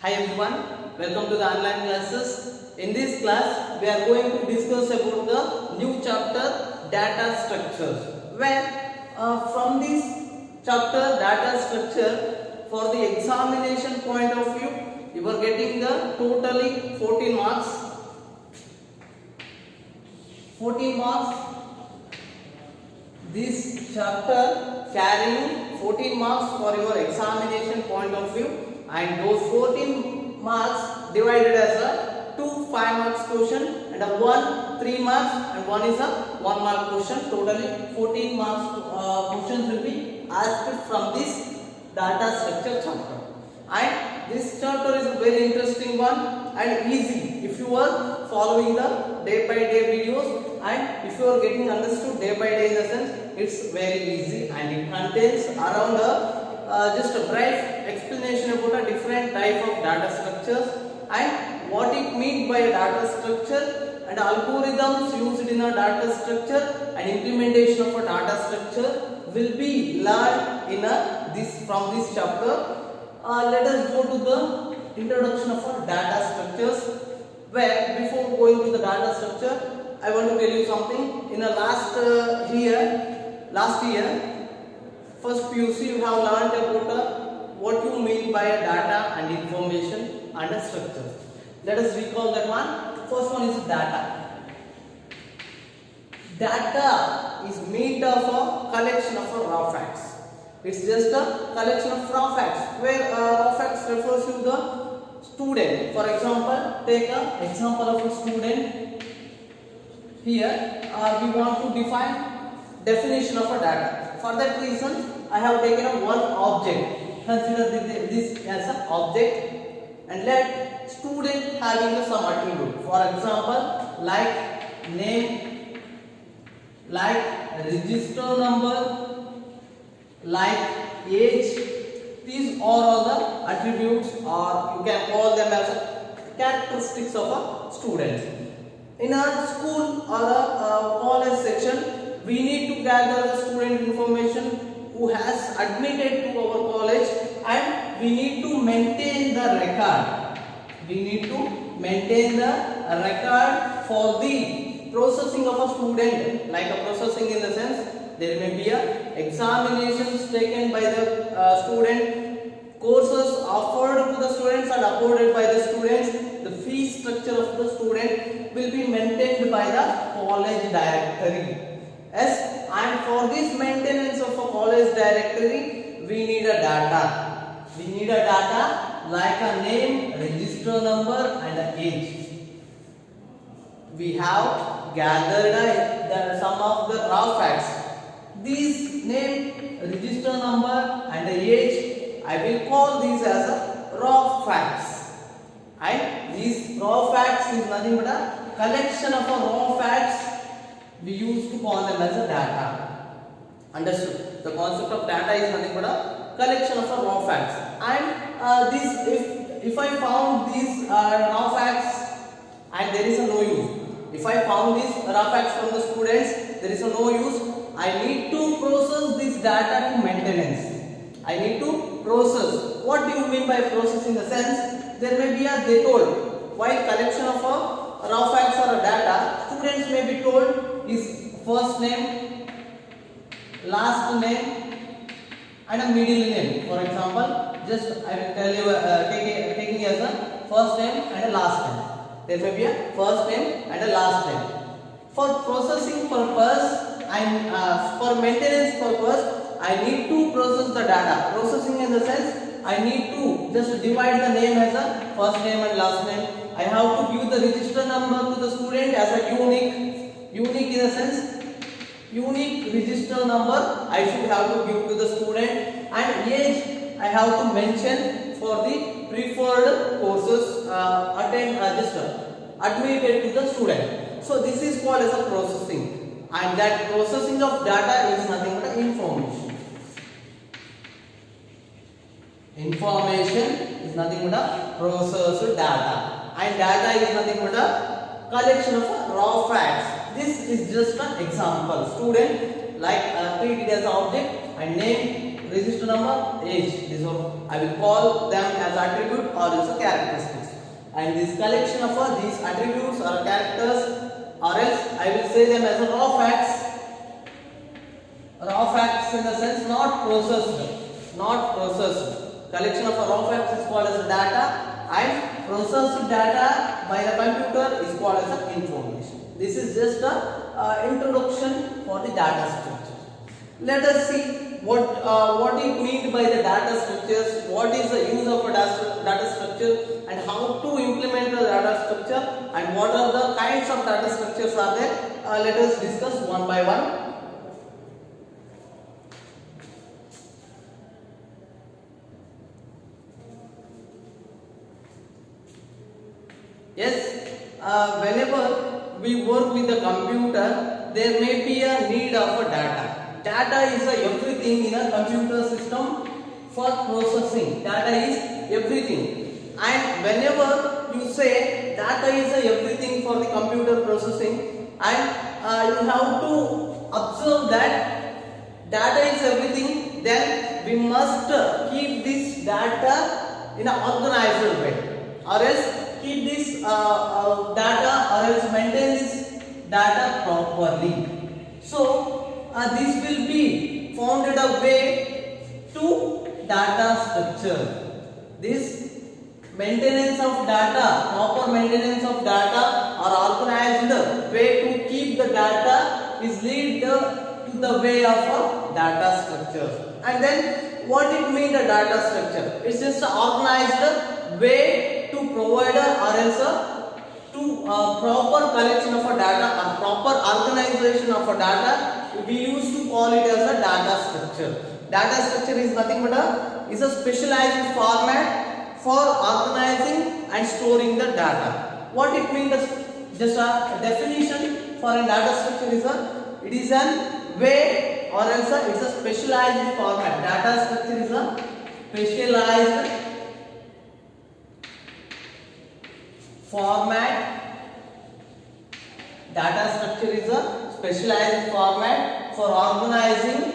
Hi everyone, welcome to the online classes. In this class, we are going to discuss about the new chapter data structures. Where from this chapter data structure, for the examination point of view, you are getting the totally 14 marks. 14 marks. This chapter carrying 14 marks for your examination point of view, and those 14 marks divided as a 2 5 marks question and a 1 3 marks and one is a 1 mark question. Totally 14 marks questions will be asked from this data structure chapter. And this chapter is a very interesting one and easy if you are following the day by day videos, and if you are getting understood day by day in the sense it's very easy, and it contains around just a brief explanation about a different type of data structures and what it means by a data structure and algorithms used in a data structure and implementation of a data structure will be learned in this from this chapter. Let us go to the introduction of our data structures, where before going to the data structure I want to tell you something. In the last year, first PUC you have learned about what you mean by a data and information and a structure. Let us recall that one. First one is data. Data is made of a collection of raw facts. It's just a collection of raw facts, where raw facts refers to the student. For example, take an example of a student. Here we want to define definition of a data. For that reason, I have taken a one object. Consider this as an object and let student having some attribute. For example, like name, like register number, like age. These are all the attributes, or you can call them as characteristics of a student. In a school or a college section, we need to gather the student information who has admitted to our college, and we need to maintain the record. We need to maintain the record for the processing of a student, like a processing in the sense there may be a examinations taken by the student, courses offered to the students and afforded by the students. The fee structure of the student will be maintained by the college directory. Yes, and for this maintenance of a college directory, we need a data. We need a data like a name, register number, and a age. We have gathered some of the raw facts. These name, register number, and the age, I will call these as a raw facts. And these raw facts is nothing but a collection of raw facts. We used to call them as a data. Understood? The concept of data is nothing but a collection of raw facts. And if I found these raw facts and there is no use. If I found these raw facts from the students, there is no use. I need to process this data to maintenance. I need to process. What do you mean by process in the sense? There may be a they told. While collection of raw facts or data, students may be told his first name, last name, and a middle name. For example, just I will tell you taking as a first name and a last name. There may be a first name and a last name. For processing purpose and for maintenance purpose, I need to process the data. Processing in the sense, I need to just divide the name as a first name and last name. I have to give the register number to the student as a unique in the sense, unique register number I should have to give to the student, and age I have to mention for the preferred courses admitted to the student. So this is called as a processing, and that processing of data is nothing but information. Information is nothing but a processed data, and data is nothing but a collection of raw facts. This is just an example. Student like treat it as an object, and name, register number, age. These are, I will call them as attribute or also characteristics. And this collection of these attributes or characters, or else I will say them as a raw facts. Raw facts in the sense not processed, not processed. Collection of raw facts is called as data, and processed data by the computer is called as information. This is just a introduction for the data structure. Let us see what it means by the data structures, what is the use of a data structure, and how to implement the data structure, and what are the kinds of data structures are there. Let us discuss one by one. Yes, whenever we work with the computer, there may be a need of a data. Data is everything in a computer system for processing. Data is everything. And whenever you say data is everything for the computer processing, and you have to observe that data is everything, then we must keep this data in an organized way, or else keep this data, or else maintain this data properly. So this will be founded a way to data structure. This maintenance of data, proper maintenance of data or organized way to keep the data is lead to the way of a data structure. And then what it means a data structure? It's just an organized way to provide or else to proper collection of a data or proper organization of a data. We used to call it as a data structure. Data structure is nothing but a specialized format for organizing and storing the data. What it means, just a definition for a data structure is it is an way or else it's a specialized format. Data structure is a specialized format. Data structure is a specialized format for organizing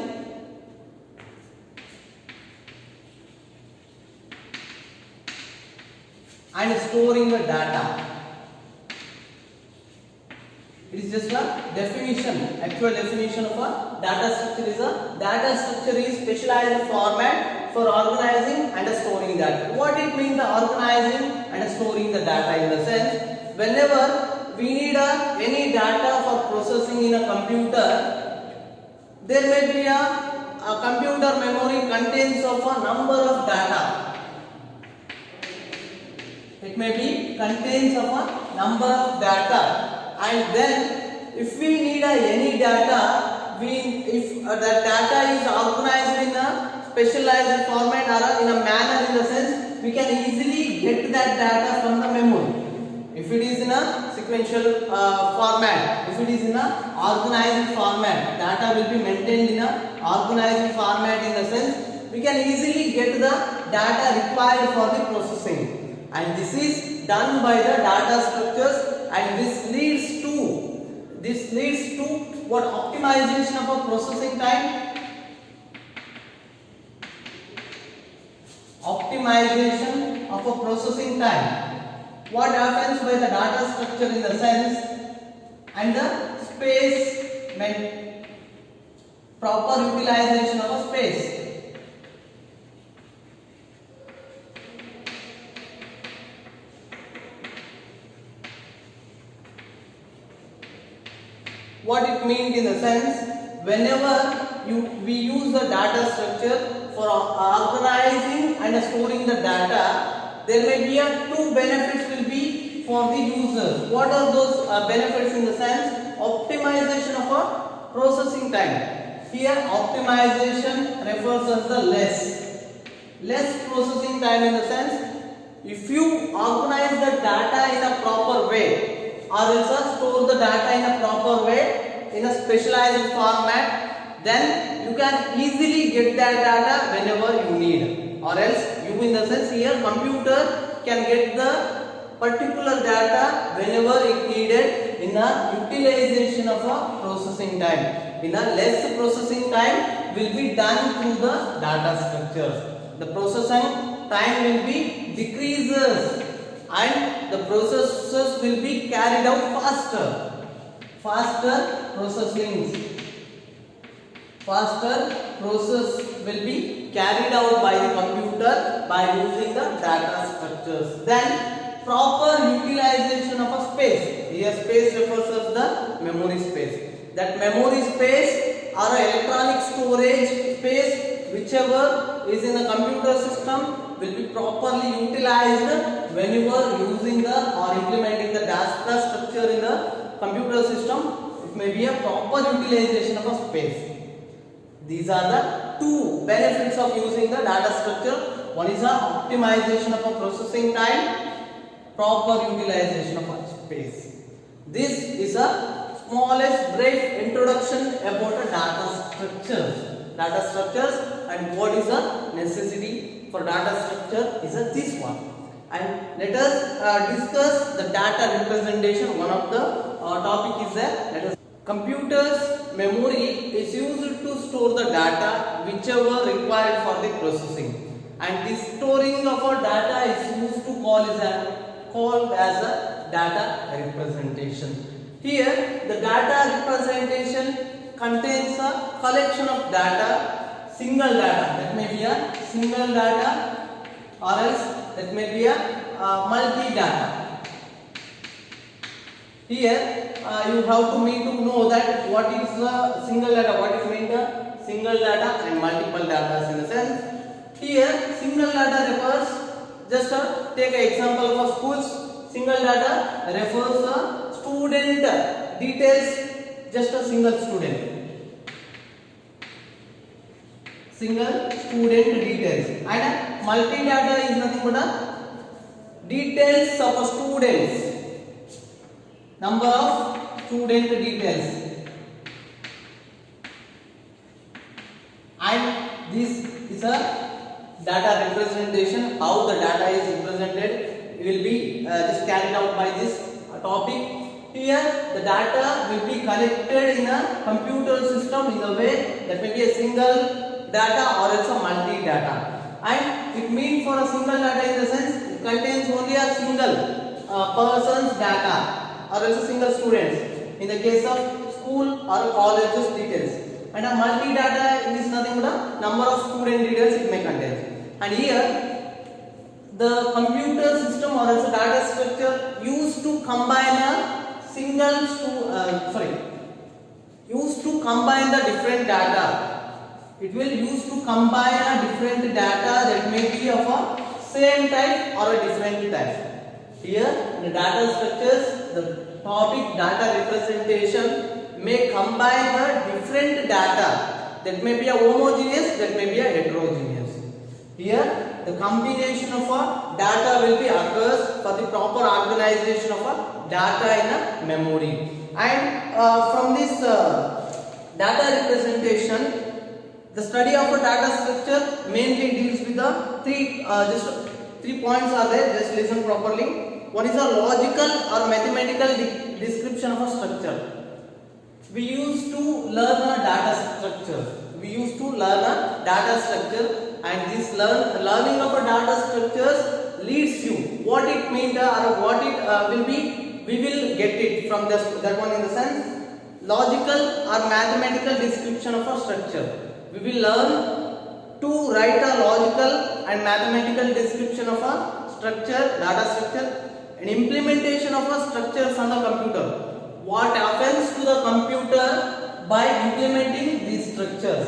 and storing the data. It is just a definition. Actual definition of a data structure is a data structure is specialized format for organizing and storing data. What it means the organizing and storing the data in the sense, whenever we need any data for processing in a computer, there may be a computer memory contains of a number of data. It may be contains of a number of data, and then if we need any data, if that data is organized in a specialized format or in a manner, in the sense we can easily get that data from the memory. If it is in a sequential format, if it is in a organized format, data will be maintained in a organized format, in the sense we can easily get the data required for the processing, and this is done by the data structures, and this leads to what? Optimization of a processing time. Optimization of a processing time. What happens by the data structure in the sense, and the space, proper utilization of a space. What it means in the sense, whenever we use the data structure for organizing and storing the data, there may be two benefits will be for the users. What are those benefits in the sense? Optimization of a processing time. Here optimization refers as the less processing time, in the sense if you organize the data in a proper way, or else store the data in a proper way in a specialized format, then you can easily get that data whenever you need, or else you, in the sense here computer can get the particular data whenever it needed in a utilization of a processing time. in a less processing time will be done through the data structures. The processing time will be decreases and the processes will be carried out faster. Faster process will be carried out by the computer by using the data structures. Then proper utilization of a space. Here space refers to the memory space. That memory space or electronic storage space, whichever is in the computer system, will be properly utilized when you are using the or implementing the data structure in the computer system. It may be a proper utilization of a space. These are the two benefits of using the data structure. One is the optimization of a processing time, proper utilization of a space. This is a smallest brief introduction about the data structures and what is the necessity for data structure is this one. And let us discuss the data representation. One of the topic is that let us computer's memory is used to store the data whichever required for the processing, and the storing of a data is used to called as a data representation. Here the data representation contains a collection of data, single data, that may be a single data or else that may be a multi data. Here you have to know that what is the single data, what is meant the single data and multiple data in a sense. Here single data refers, just take an example of a school's single data refers to student details, just a single student details, and multi data is nothing but a details of a students, number of student details, and this is a data representation. How the data is represented will be just carried out by this topic. Here the data will be collected in a computer system in a way that may be a single data or else a multi data, and it means for a single data in the sense it contains only a single person's data or else a single students in the case of school or college's details, and a multi data is nothing but a number of student details it may contain. And here the computer system or else a data structure used to combine combine the different data. It will use to combine a different data that may be of a same type or a different type. Here in the data structures, the topic data representation may combine the different data that may be a homogeneous, that may be a heterogeneous. Here the combination of a data will be occurs for the proper organization of a data in a memory. And from this data representation, the study of a data structure mainly deals with the three points are there. Just listen properly. One is a logical or mathematical description of a structure. We used to learn a data structure. And this learning of a data structures leads you what it means or what it will be. We will get it from that one in the sense logical or mathematical description of a structure. We will learn to write a logical and mathematical description of a structure, data structure, and implementation of a structure on the computer. What happens to the computer by implementing these structures?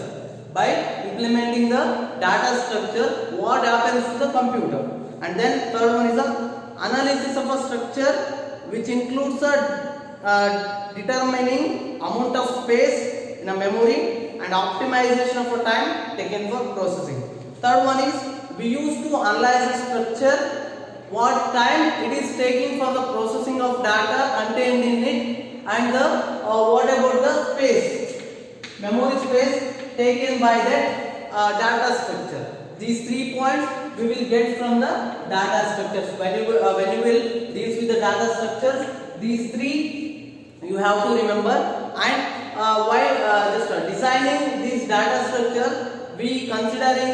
By implementing the data structure, what happens to the computer? And then third one is the analysis of a structure, which includes a determining amount of space in a memory and optimization of a time taken for processing. Third one is we used to analyze a structure, what time it is taking for the processing of data contained in it, and what about the space, memory space taken by that data structure. These 3 points we will get from the data structures. When you will deal with the data structures, these 3 you have to remember. And while just designing this data structure, we are considering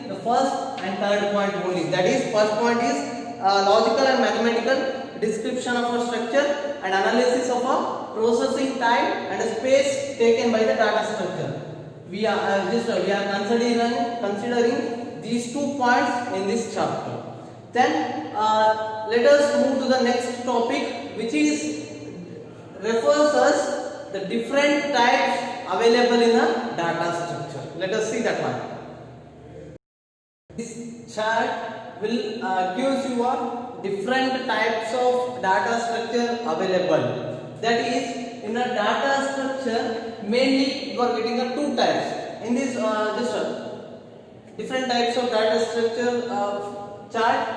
the first and third point only. That is, first point is logical and mathematical description of a structure and analysis of a processing time and space taken by the data structure. We are considering these 2 points in this chapter. Then let us move to the next topic, which is refers us the different types available in a data structure. Let us see that one. This chart will gives you a different types of data structure available. That is, in a data structure, mainly you are getting a 2 types. In this different types of data structure chart,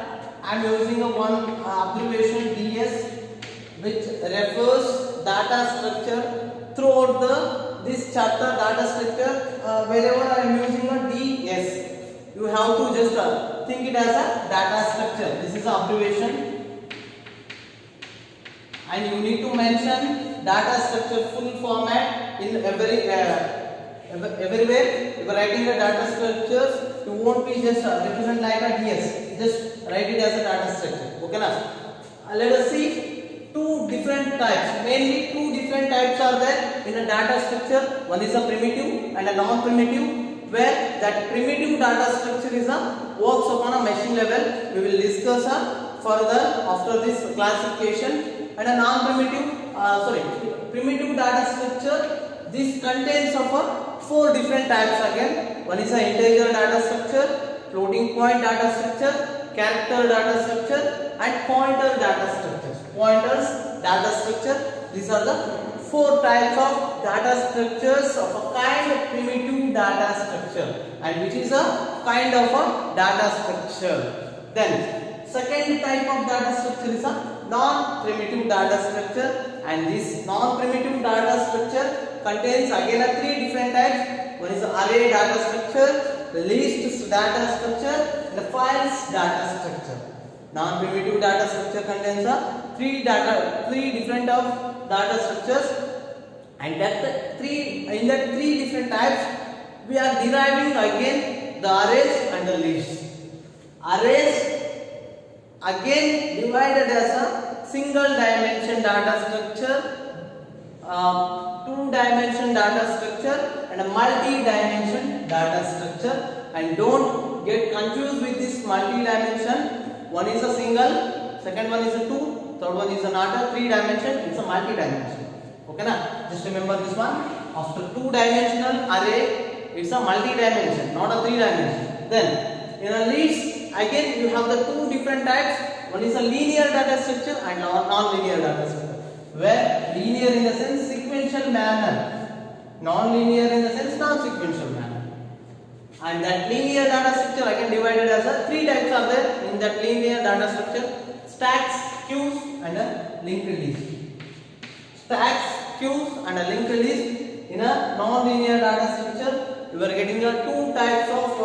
I am using a one abbreviation DS, which refers data structure throughout this chapter. Data structure, wherever I am using a DS, you have to just think it as a data structure. This is abbreviation, and you need to mention data structure full format in everywhere. If you are writing the data structures, you won't be just represent like a DS. Just write it as a data structure. Okay, na? Let us see 2 different types. Mainly 2 different types are there in a data structure. One is a primitive and a non-primitive, where that primitive data structure is works upon a machine level. We will discuss further after this classification. And a non-primitive, primitive data structure, this contains of 4 different types again. One is a integer data structure, floating point data structure, character data structure, and pointer data structures. Pointers data structure. These are the 4 types of data structures of a kind of primitive data structure, and which is a kind of a data structure. Then second type of data structure is a non-primitive data structure, and this non-primitive data structure contains again 3 different types. One is the array data structure, the list data structure, and the files data structure. Non-primitive data structure contains 3 different of data structures, and in that 3 different types we are deriving again the arrays and the lists. Arrays again divided as a single dimension data structure, 2-dimension data structure, and a multi-dimension data structure. And don't get confused with this multi-dimension. One is a single, second one is a 2, third one is not a 3-dimension, it's a multi-dimension. Okay, na? Just remember this one. After 2-dimensional array, it's a multi-dimension, not a 3-dimension. Then in a list, again you have the 2 different types. One is a linear data structure and non-linear data structure, where linear in the sense sequential manner, non-linear in the sense non-sequential manner. And that linear data structure again divided as 3 types are there in that linear data structure: stacks, queues, and a linked list. Stacks, queues, and a linked list. In a non-linear data structure, you are getting 2 types of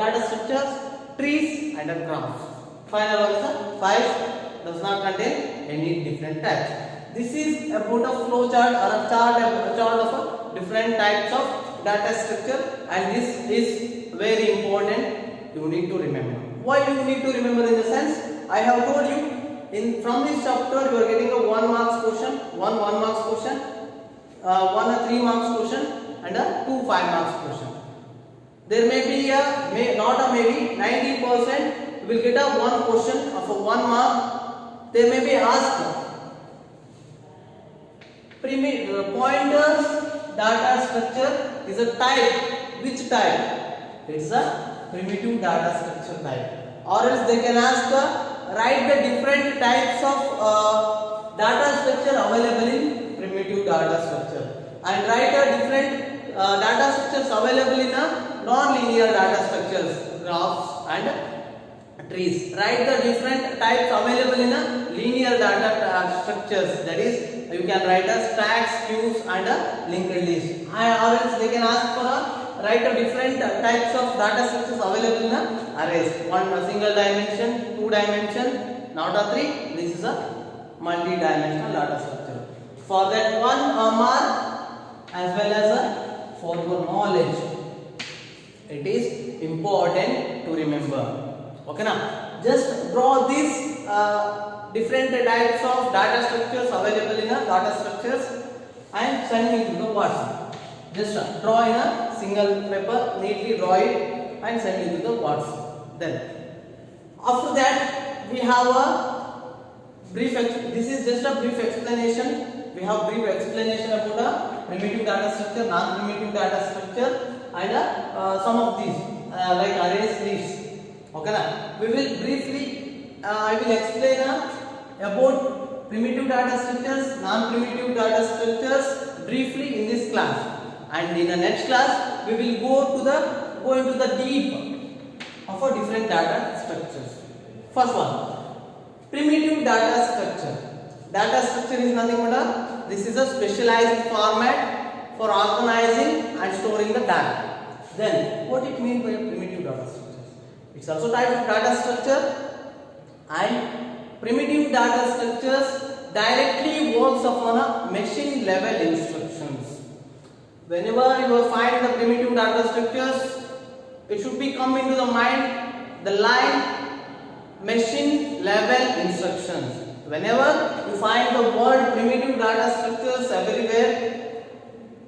data structures: trees and a graphs. Final one is a 5, does not contain any different types. This is about a flow chart or a chart of different types of data structure, and this is very important. You need to remember. Why you need to remember? In the sense, I have told you from this chapter you are getting a 1 marks question, one marks question, one a 3 marks question, and a 2 5 marks question. There may be not a maybe 90% you will get a 1 question of a 1 mark. They may be asked pointers data structure is a type. Which type? It's a primitive data structure type. Or else they can ask write the different types of data structure available in primitive data structure, and write a different data structures available in a non-linear data structures, graphs and trees. Write the different types available in a linear data structures. That is, you can write a stacks, queues, and a linked list. Or else they can ask for write a different types of data structures available in a arrays. One a single dimension, 2 dimension, not a 3. This is a multi-dimensional data structure. for that one mark as well as for your knowledge. It is important to remember. Okay now, just draw these different types of data structures available in a data structures and send me to the WhatsApp. Just draw in a single paper, neatly draw it and send me to the WhatsApp. Then after that we have a brief, this is just a brief explanation. We have brief explanation about a primitive data structure, non-primitive data structure and some of these like arrays, lists. Okay na? We will briefly I will explain about primitive data structures, non-primitive data structures briefly in this class, and in the next class we will go into the deep of a different data structures. First one, primitive data structure. Data structure is nothing but this is a specialized format for organizing and storing the data. Then what it means by primitive data structure? It's also type of data structure, and primitive data structures directly works upon a machine level instructions. Whenever you find the primitive data structures, it should be come into the mind the line machine level instructions. Whenever you find the word primitive data structures everywhere,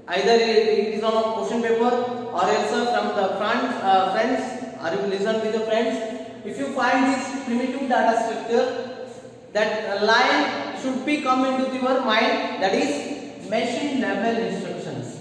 either it is on a question paper or else from the friends, or you listen with the friends. If you find this primitive data structure, that line should be come into your mind, that is machine level instructions.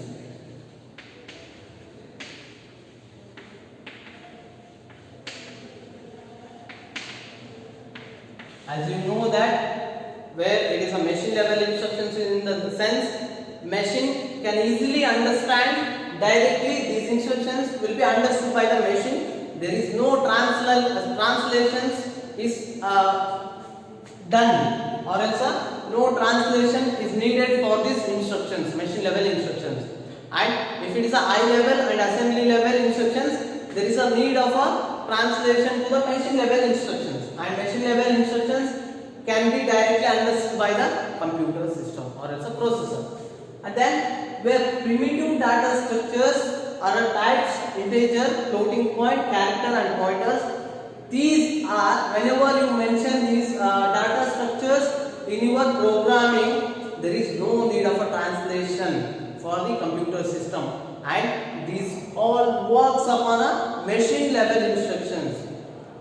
As you know that where it is a machine level instructions in the sense machine can easily understand directly, these instructions will be understood by the machine. There is no translations is done, or else no translation is needed for these instructions, machine level instructions. And if it is a high level and assembly level instructions, there is a need of a translation to the machine level instructions, and machine level instructions can be directly understood by the computer system or else a processor. And then where primitive data structures are types, integer, floating point, character and pointers. These are, whenever you mention these data structures in your programming, there is no need of a translation for the computer system, and these all works upon a machine level instructions.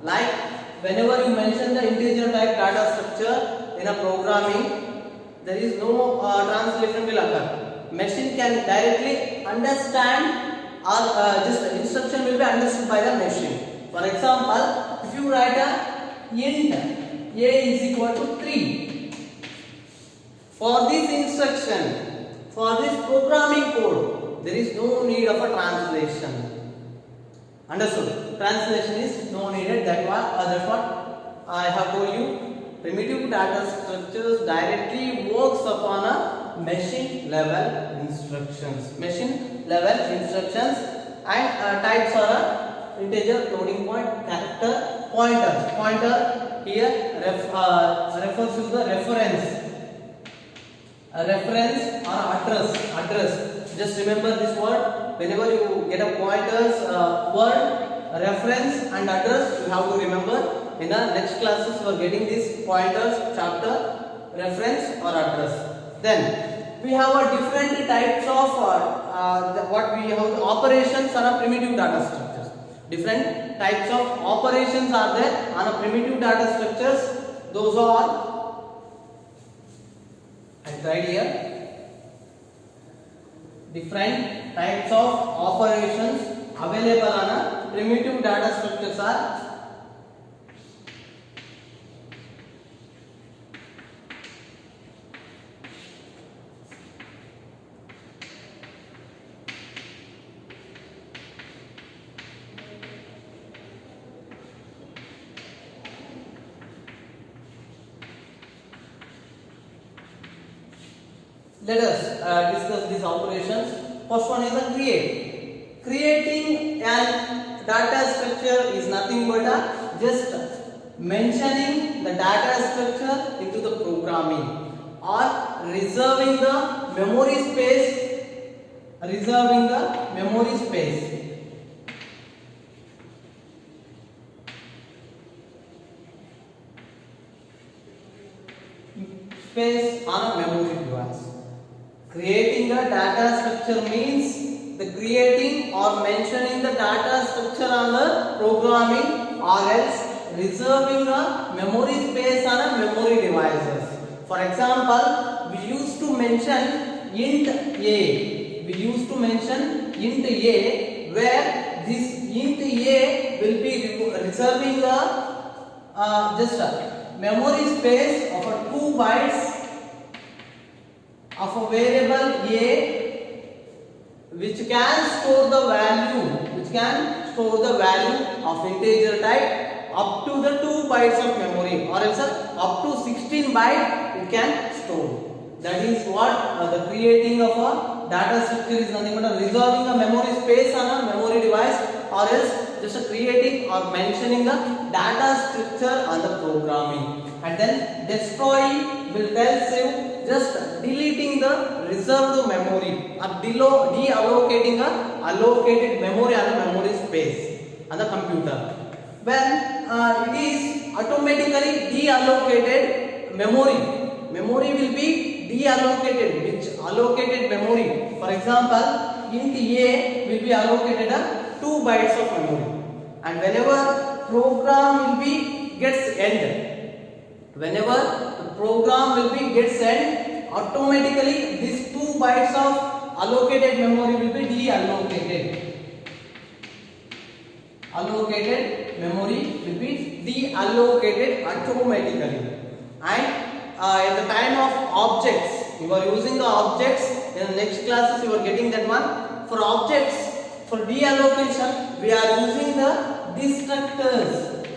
Like whenever you mention the integer type data structure in a programming, there is no translation will occur. Machine can directly understand, or just instruction will be understood by the machine. For example, if you write a int a is equal to 3, for this instruction, for this programming code, there is no need of a translation. Understood? Translation is no needed. That's what I have told you. Primitive data structures directly works upon a machine level instructions. Machine level instructions, and types are integer, floating point, character, pointer. Pointer here refers to the reference. A reference or address. Just remember this word. Whenever you get a pointers word, reference and address, you have to remember. In the next classes, you are getting these pointers, chapter, reference or address. Then we have a different types of what we have the operations on a primitive data structures. Different types of operations are there on a primitive data structures. Those are, I tried here, different types of operations available on a primitive data structures are let us discuss these operations. First one is the create. Creating an data structure is nothing but just mentioning the data structure into the programming, or reserving the memory space, reserving the memory space. Space on a memory device. Creating a data structure means the creating or mentioning the data structure on the programming, or else reserving a memory space on a memory devices. For example, we used to mention int a. We used to mention int a, where this int a will be reserving a just a memory space of a 2 bytes of a variable a, which can store the value of integer type up to the 2 bytes of memory, or else up to 16 byte it can store. That is what the creating of a data structure is nothing but reserving a memory space on a memory device, or else just creating or mentioning a data structure on the programming. And then destroy will tells you just deleting the reserved memory or deallocating a allocated memory on a memory space on the computer. When it is automatically deallocated memory will be deallocated, which allocated memory. For example, int a will be allocated a 2 bytes of memory, and whenever program will be gets end, whenever the program will be gets end, automatically these 2 bytes of allocated memory will be deallocated. Allocated memory will be deallocated automatically. And at the time of objects, you are using the objects in the next classes, you are getting that one. For objects, for deallocation, we are using the destructors.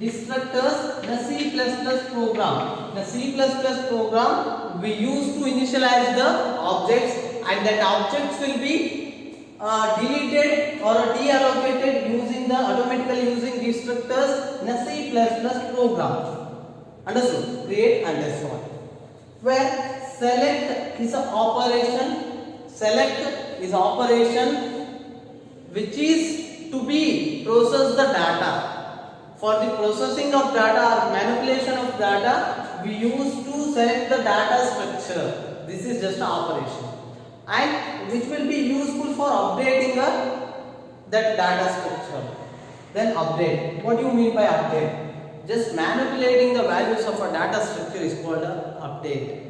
Destructors in a C++ program. In a C++ program, we used to initialize the objects, and that objects will be deleted or deallocated using the automatically using destructors in a C++ program. Understood? Create and destroy. Where select is an operation. Select is an operation which is to be process the data. For the processing of data or manipulation of data, we used to select the data structure. This is just an operation, and which will be useful for updating that data structure. Then update. What do you mean by update? Just manipulating the values of a data structure is called an update.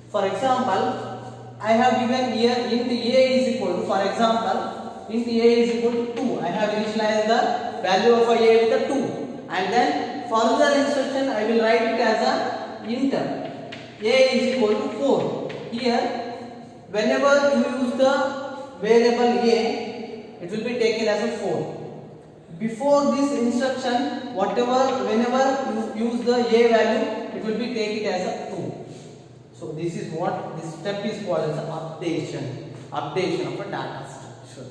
For example, I have given here int a is equal to, for example, int a is equal to 2. I have initialized the value of a with a 2, and then further instruction I will write it as a int a is equal to 4. Here, whenever you use the variable a, it will be taken as a 4. Before this instruction, whenever you use the a value, it will be taken as a 2. So this is what this step is called as updation. Updation of a data structure.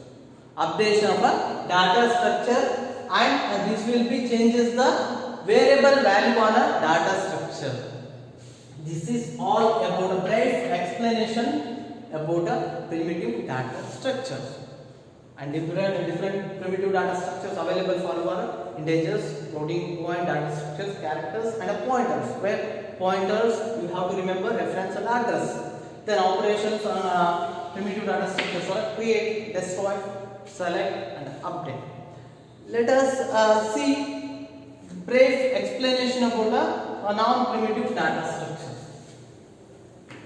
Updation of a data structure, and this will be changes the variable value on a data structure. This is all about a brief explanation about a primitive data structure. And different primitive data structures available for your integers, floating point data structures, characters, and a pointers. Where pointers you have to remember reference and address. Then operations on primitive data structures are create, destroy, select, and update. Let us see brief explanation about a non-primitive data structure.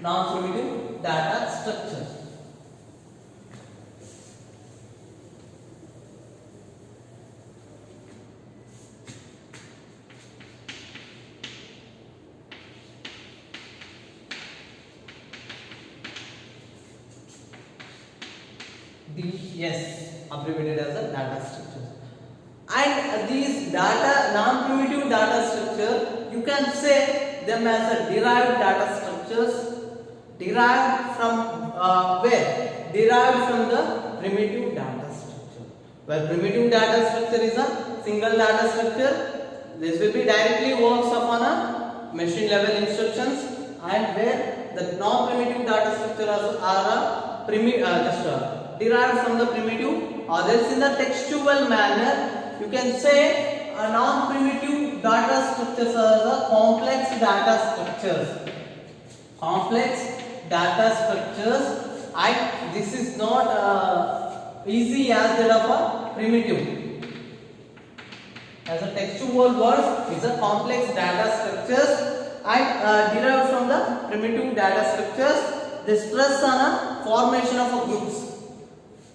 Non-primitive data structure. DS, abbreviated as a data structure. And these non-primitive data structure, you can say them as a derived data structures. Derived from where? Derived from the primitive data structure. Well, primitive data structure is a single data structure. This will be directly works upon a machine level instructions. and where the non-primitive data structures are derived from the primitive, or else in the textual manner you can say a non-primitive data structures are the complex data structures. Complex data structures, and this is not easy as that of a primitive. As a textual word is a complex data structures and derived from the primitive data structures. They stress on a formation of a groups.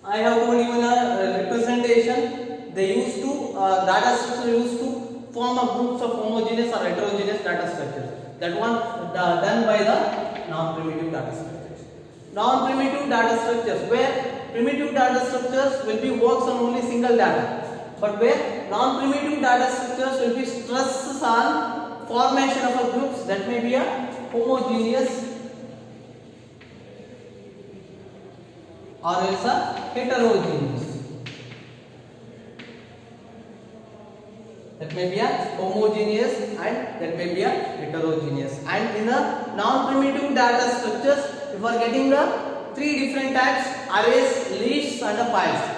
I have told you in a representation they used to data structure used to form a groups of homogeneous or heterogeneous data structures. That one done by the non-primitive data structures. Non-primitive data structures, where primitive data structures will be works on only single data, but where non-primitive data structures will be stresses on formation of a groups, that may be a homogeneous or else a heterogeneous. That may be a homogeneous and that may be a heterogeneous. And in the non-primitive data structures, if we are getting the three different types: arrays, lists, and the files.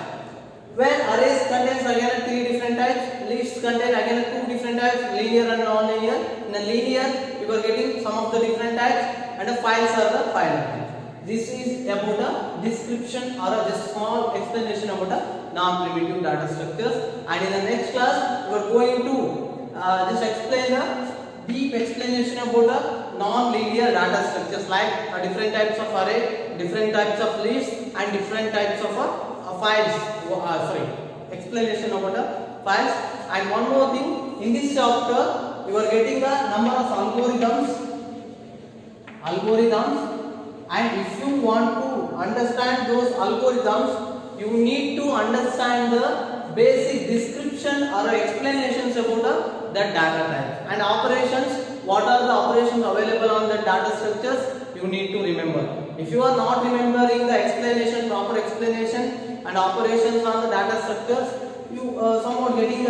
Where arrays contains again three different types, lists contain again two different types, linear and non-linear. In the linear, you are getting some of the different types, and the files are the file types. This is about a description or a just small explanation about a non-primitive data structures. And in the next class, we are going to just explain the deep explanation about the non-linear data structures, like different types of array, different types of lists, and different types of files. Explanation about the files. And one more thing, in this chapter, you are getting a number of algorithms. And if you want to understand those algorithms, you need to understand the basic description or explanations about that data type. And operations, what are the operations available on the data structures, you need to remember. If you are not remembering the explanation, proper explanation and operations on the data structures, you somewhat getting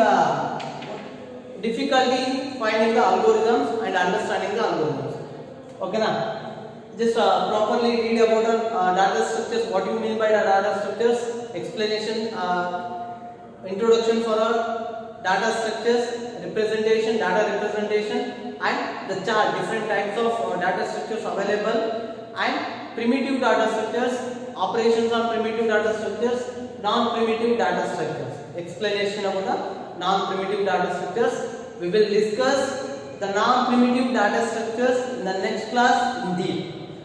difficulty finding the algorithms and understanding the algorithms. Okay, now just properly read about the data structures. What do you mean by the data structures? Explanation, introduction for our data structures, representation, data representation, and the chart. Different types of data structures available, and primitive data structures, operations on primitive data structures, non-primitive data structures. Explanation about the non-primitive data structures. We will discuss the non-primitive data structures in the next class in detail.